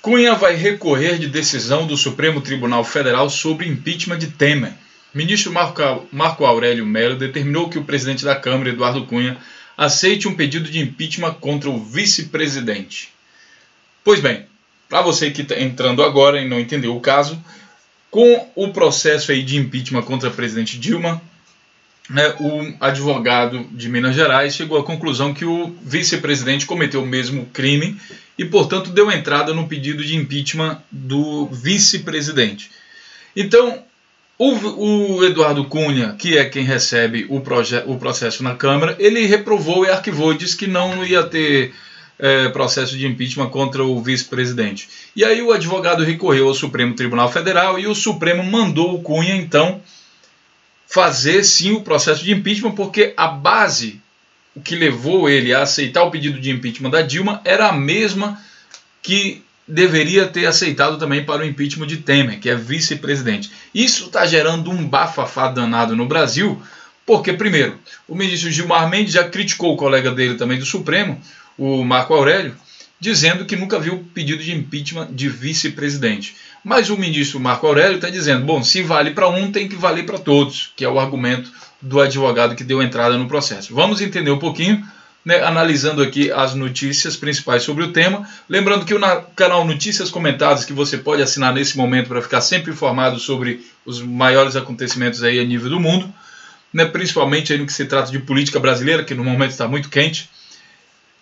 Cunha vai recorrer de decisão do Supremo Tribunal Federal sobre impeachment de Temer. O ministro Marco Aurélio Mello determinou que o presidente da Câmara, Eduardo Cunha, aceite um pedido de impeachment contra o vice-presidente. Pois bem, para você que está entrando agora e não entendeu o caso, com o processo aí de impeachment contra a presidente Dilma, o advogado de Minas Gerais chegou à conclusão que o vice-presidente cometeu o mesmo crime e, portanto, deu entrada no pedido de impeachment do vice-presidente. Então, o Eduardo Cunha, que é quem recebe o processo na Câmara, ele reprovou e arquivou e disse que não ia ter processo de impeachment contra o vice-presidente. E aí o advogado recorreu ao Supremo Tribunal Federal e o Supremo mandou o Cunha, então, fazer sim o processo de impeachment, porque a base, o que levou ele a aceitar o pedido de impeachment da Dilma, era a mesma que deveria ter aceitado também para o impeachment de Temer, que é vice-presidente. Isso está gerando um bafafá danado no Brasil, porque, primeiro, o ministro Gilmar Mendes já criticou o colega dele também do Supremo, o Marco Aurélio, dizendo que nunca viu pedido de impeachment de vice-presidente. Mas o ministro Marco Aurélio está dizendo, bom, se vale para um, tem que valer para todos, que é o argumento do advogado que deu entrada no processo. Vamos entender um pouquinho, analisando aqui as notícias principais sobre o tema. Lembrando que o canal Notícias Comentadas, que você pode assinar nesse momento para ficar sempre informado sobre os maiores acontecimentos aí a nível do mundo, principalmente aí no que se trata de política brasileira, que no momento está muito quente.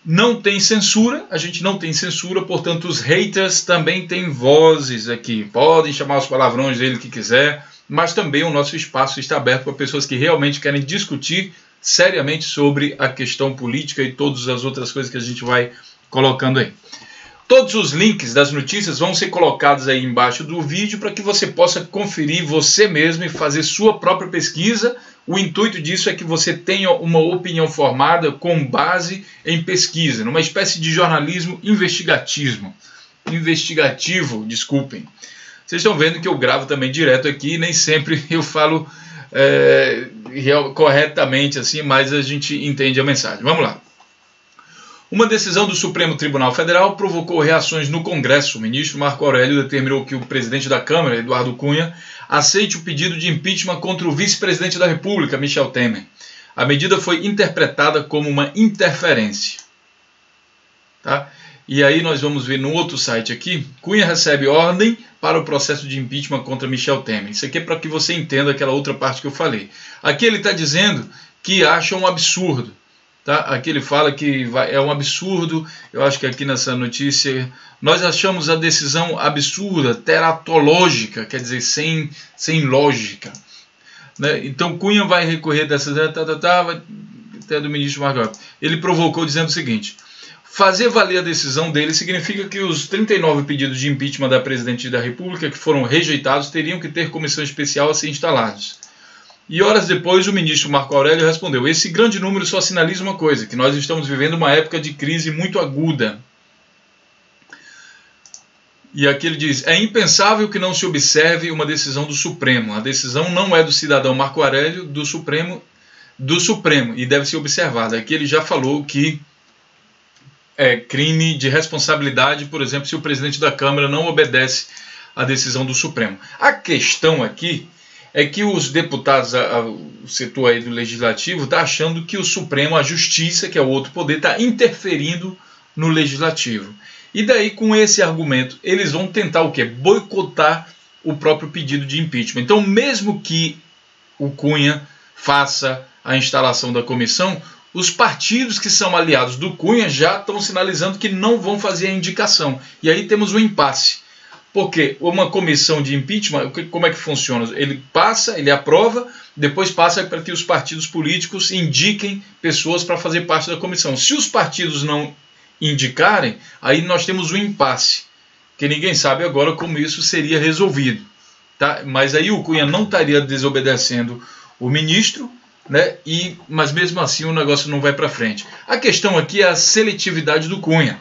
Não tem censura, a gente não tem censura, portanto os haters também têm vozes aqui. Podem chamar os palavrões dele que quiser, mas também o nosso espaço está aberto para pessoas que realmente querem discutir seriamente sobre a questão política e todas as outras coisas que a gente vai colocando aí. Todos os links das notícias vão ser colocados aí embaixo do vídeo para que você possa conferir você mesmo e fazer sua própria pesquisa. O intuito disso é que você tenha uma opinião formada com base em pesquisa, numa espécie de jornalismo investigativo, desculpem. Vocês estão vendo que eu gravo também direto aqui, nem sempre eu falo corretamente assim, mas a gente entende a mensagem. Vamos lá. Uma decisão do Supremo Tribunal Federal provocou reações no Congresso. O ministro Marco Aurélio determinou que o presidente da Câmara, Eduardo Cunha, aceite o pedido de impeachment contra o vice-presidente da República, Michel Temer. A medida foi interpretada como uma interferência. Tá? E aí nós vamos ver no outro site aqui, Cunha recebe ordem para o processo de impeachment contra Michel Temer. Isso aqui é para que você entenda aquela outra parte que eu falei. Aqui ele está dizendo que acha um absurdo. Tá? Aqui ele fala que é um absurdo, eu acho que aqui nessa notícia, nós achamos a decisão absurda, teratológica, quer dizer, sem lógica. Então Cunha vai recorrer dessas, até do ministro Marco Aurélio. Ele provocou dizendo o seguinte: fazer valer a decisão dele significa que os 39 pedidos de impeachment da presidente da República que foram rejeitados teriam que ter comissão especial a ser instalados. E horas depois o ministro Marco Aurélio respondeu: esse grande número só sinaliza uma coisa, que nós estamos vivendo uma época de crise muito aguda. E aqui ele diz: é impensável que não se observe uma decisão do Supremo. A decisão não é do cidadão Marco Aurélio, do Supremo, e deve ser observada. Aqui ele já falou que é crime de responsabilidade, por exemplo, se o presidente da Câmara não obedece à decisão do Supremo. A questão aqui é que os deputados, o setor aí do Legislativo, está achando que o Supremo, a Justiça, que é o outro poder, está interferindo no Legislativo. E daí, com esse argumento, eles vão tentar o quê? Boicotar o próprio pedido de impeachment. Então, mesmo que o Cunha faça a instalação da comissão, os partidos que são aliados do Cunha já estão sinalizando que não vão fazer a indicação. E aí temos um impasse. Porque uma comissão de impeachment, como é que funciona? Ele passa, ele aprova, depois passa para que os partidos políticos indiquem pessoas para fazer parte da comissão. Se os partidos não indicarem, aí nós temos um impasse, que ninguém sabe agora como isso seria resolvido. Tá? Mas aí o Cunha não estaria desobedecendo o ministro, mas mesmo assim o negócio não vai para frente. A questão aqui é a seletividade do Cunha.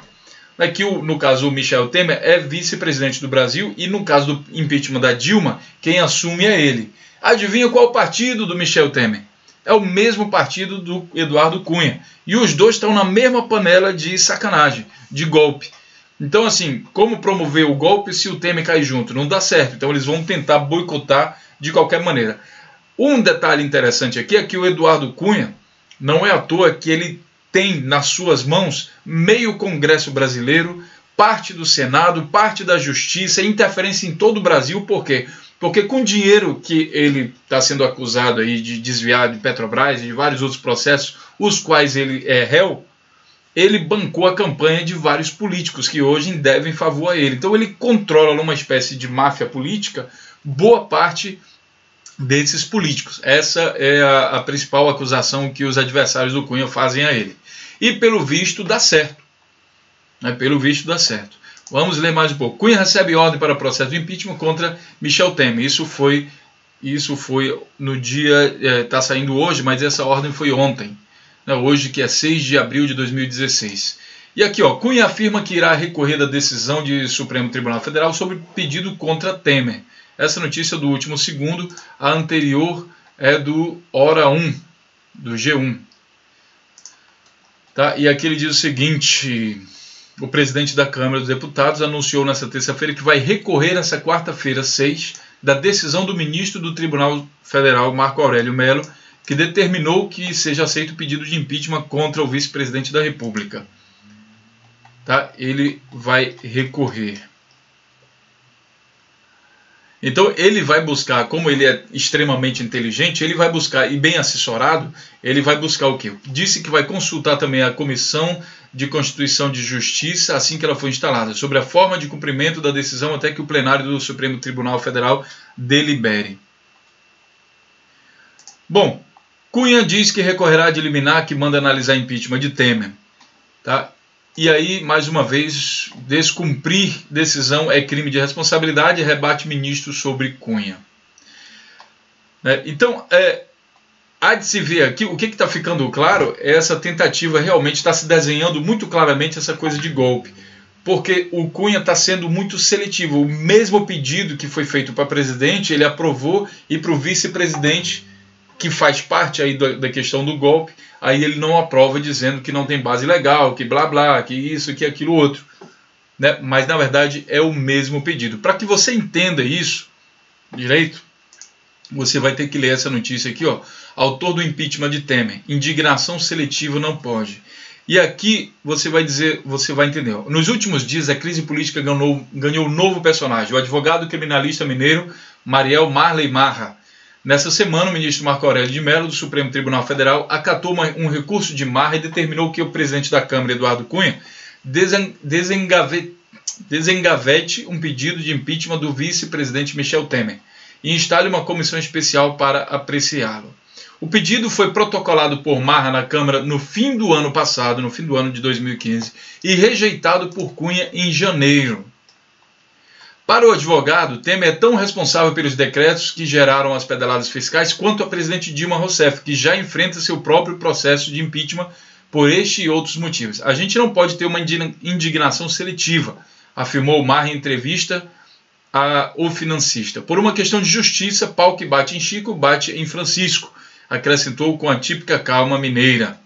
Que no caso o Michel Temer é vice-presidente do Brasil e no caso do impeachment da Dilma, quem assume é ele. Adivinha qual o partido do Michel Temer? É o mesmo partido do Eduardo Cunha. E os dois estão na mesma panela de sacanagem, de golpe. Então, assim, como promover o golpe se o Temer cair junto? Não dá certo. Então, eles vão tentar boicotar de qualquer maneira. Um detalhe interessante aqui é que o Eduardo Cunha, não é à toa que ele tem nas suas mãos meio Congresso brasileiro, parte do Senado, parte da Justiça, interferência em todo o Brasil. Por quê? Porque com o dinheiro que ele está sendo acusado aí de desviar de Petrobras e de vários outros processos, os quais ele é réu, ele bancou a campanha de vários políticos que hoje devem favor a ele. Então ele controla numa espécie de máfia política boa parte desses políticos. Essa é a principal acusação que os adversários do Cunha fazem a ele. E pelo visto dá certo. Pelo visto dá certo. Vamos ler mais um pouco. Cunha recebe ordem para processo de impeachment contra Michel Temer. Isso foi no dia, está saindo hoje, mas essa ordem foi ontem. Hoje, que é 6 de abril de 2016. E aqui, Cunha afirma que irá recorrer da decisão do Supremo Tribunal Federal sobre pedido contra Temer. Essa notícia é do último segundo, a anterior é do Hora 1, do G1. Tá? E aqui ele diz o seguinte: o presidente da Câmara dos Deputados anunciou nesta terça-feira que vai recorrer nesta quarta-feira, 6, da decisão do ministro do Tribunal Federal, Marco Aurélio Mello, que determinou que seja aceito o pedido de impeachment contra o vice-presidente da República. Tá? Ele vai recorrer. Então ele vai buscar, como ele é extremamente inteligente, ele vai buscar, e bem assessorado, ele vai buscar o quê? Disse que vai consultar também a Comissão de Constituição e Justiça, assim que ela for instalada, sobre a forma de cumprimento da decisão até que o plenário do Supremo Tribunal Federal delibere. Bom, Cunha diz que recorrerá de liminar que manda analisar impeachment de Temer. Tá? E aí, mais uma vez, descumprir decisão é crime de responsabilidade, rebate ministro sobre Cunha. Então, há de se ver aqui, o que está ficando claro é essa tentativa, realmente está se desenhando muito claramente essa coisa de golpe. Porque o Cunha está sendo muito seletivo. O mesmo pedido que foi feito para presidente, ele aprovou, e para o vice-presidente, que faz parte aí da questão do golpe, aí ele não aprova, dizendo que não tem base legal, que blá blá, que isso, que aquilo outro. Mas na verdade é o mesmo pedido. Para que você entenda isso direito, você vai ter que ler essa notícia aqui, autor do impeachment de Temer, indignação seletiva não pode. E aqui você vai entender. Nos últimos dias a crise política ganhou um novo personagem, o advogado criminalista mineiro Mariel Marley Marra. Nessa semana, o ministro Marco Aurélio de Mello, do Supremo Tribunal Federal, acatou um recurso de Marra e determinou que o presidente da Câmara, Eduardo Cunha, desengavete um pedido de impeachment do vice-presidente Michel Temer e instale uma comissão especial para apreciá-lo. O pedido foi protocolado por Marra na Câmara no fim do ano passado, no fim do ano de 2015, e rejeitado por Cunha em janeiro. Para o advogado, Temer é tão responsável pelos decretos que geraram as pedaladas fiscais quanto a presidente Dilma Rousseff, que já enfrenta seu próprio processo de impeachment por este e outros motivos. A gente não pode ter uma indignação seletiva, afirmou Marra em entrevista ao Financista. Por uma questão de justiça, pau que bate em Chico, bate em Francisco, acrescentou com a típica calma mineira.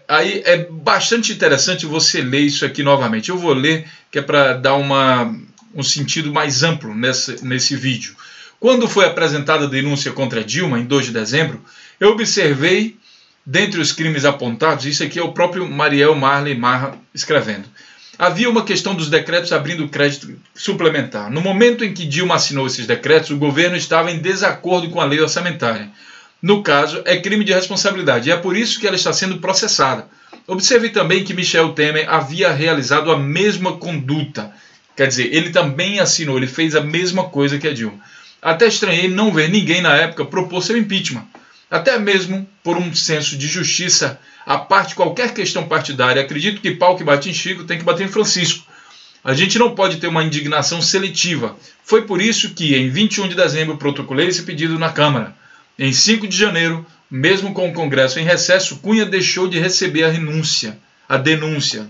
Aí é bastante interessante você ler isso aqui novamente. Eu vou ler, que é para dar um sentido mais amplo nesse vídeo. Quando foi apresentada a denúncia contra Dilma, em 2 de dezembro, eu observei, dentre os crimes apontados, isso aqui é o próprio Mariel Marley Marra escrevendo, havia uma questão dos decretos abrindo crédito suplementar. No momento em que Dilma assinou esses decretos, o governo estava em desacordo com a lei orçamentária. No caso, é crime de responsabilidade, e é por isso que ela está sendo processada. Observe também que Michel Temer havia realizado a mesma conduta. Quer dizer, ele também assinou, ele fez a mesma coisa que a Dilma. Até estranhei não ver ninguém na época propor seu impeachment. Até mesmo por um senso de justiça, a parte qualquer questão partidária, acredito que pau que bate em Chico tem que bater em Francisco. A gente não pode ter uma indignação seletiva. Foi por isso que, em 21 de dezembro, protocolei esse pedido na Câmara. Em 5 de janeiro, mesmo com o Congresso em recesso, Cunha deixou de receber a denúncia.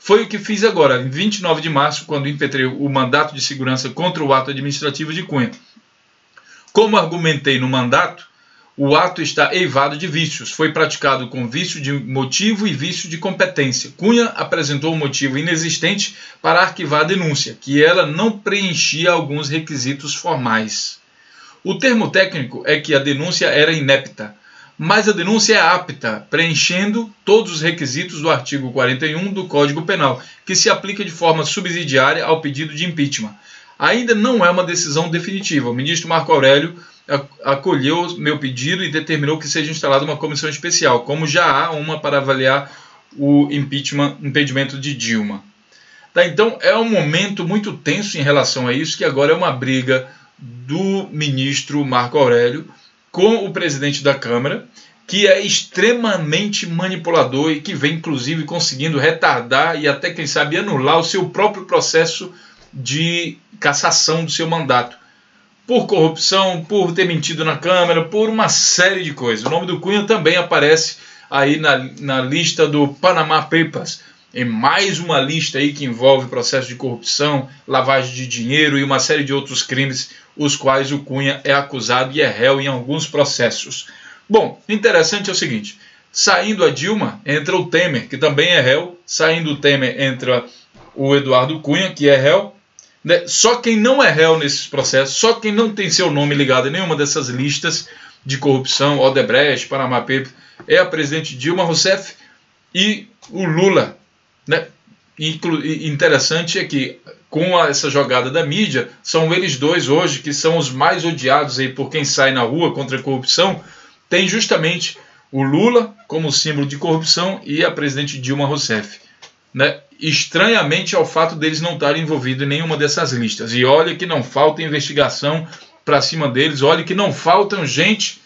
Foi o que fiz agora, em 29 de março, quando impetrei o mandato de segurança contra o ato administrativo de Cunha. Como argumentei no mandato, O ato está eivado de vícios. Foi praticado com vício de motivo e vício de competência. Cunha apresentou um motivo inexistente para arquivar a denúncia, que ela não preenchia alguns requisitos formais. O termo técnico é que a denúncia era inepta, mas a denúncia é apta, preenchendo todos os requisitos do artigo 41 do Código Penal, que se aplica de forma subsidiária ao pedido de impeachment. Ainda não é uma decisão definitiva. O ministro Marco Aurélio acolheu meu pedido e determinou que seja instalada uma comissão especial, como já há uma para avaliar o impedimento de Dilma. Tá, então é um momento muito tenso em relação a isso, que agora é uma briga do ministro Marco Aurélio com o presidente da Câmara, que é extremamente manipulador e que vem inclusive conseguindo retardar e até quem sabe anular o seu próprio processo de cassação do seu mandato. Por corrupção, por ter mentido na Câmara, por uma série de coisas. O nome do Cunha também aparece aí na lista do Panama Papers, em mais uma lista aí que envolve processo de corrupção, lavagem de dinheiro e uma série de outros crimes, os quais o Cunha é acusado e é réu em alguns processos. Bom, interessante é o seguinte, saindo a Dilma, entra o Temer, que também é réu, saindo o Temer, entra o Eduardo Cunha, que é réu. Só quem não é réu nesses processos, só quem não tem seu nome ligado em nenhuma dessas listas de corrupção, Odebrecht, Panama Papers, é a presidente Dilma Rousseff e o Lula. Né? Interessante é que com essa jogada da mídia, são eles dois hoje que são os mais odiados aí por quem sai na rua contra a corrupção. Tem justamente o Lula como símbolo de corrupção e a presidente Dilma Rousseff. Né? Estranhamente ao fato deles não estarem envolvidos em nenhuma dessas listas. E olha que não falta investigação para cima deles, olha que não faltam gente,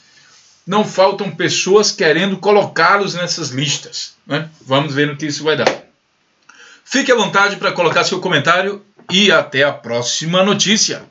não faltam pessoas querendo colocá-los nessas listas. Né? Vamos ver no que isso vai dar. Fique à vontade para colocar seu comentário e até a próxima notícia.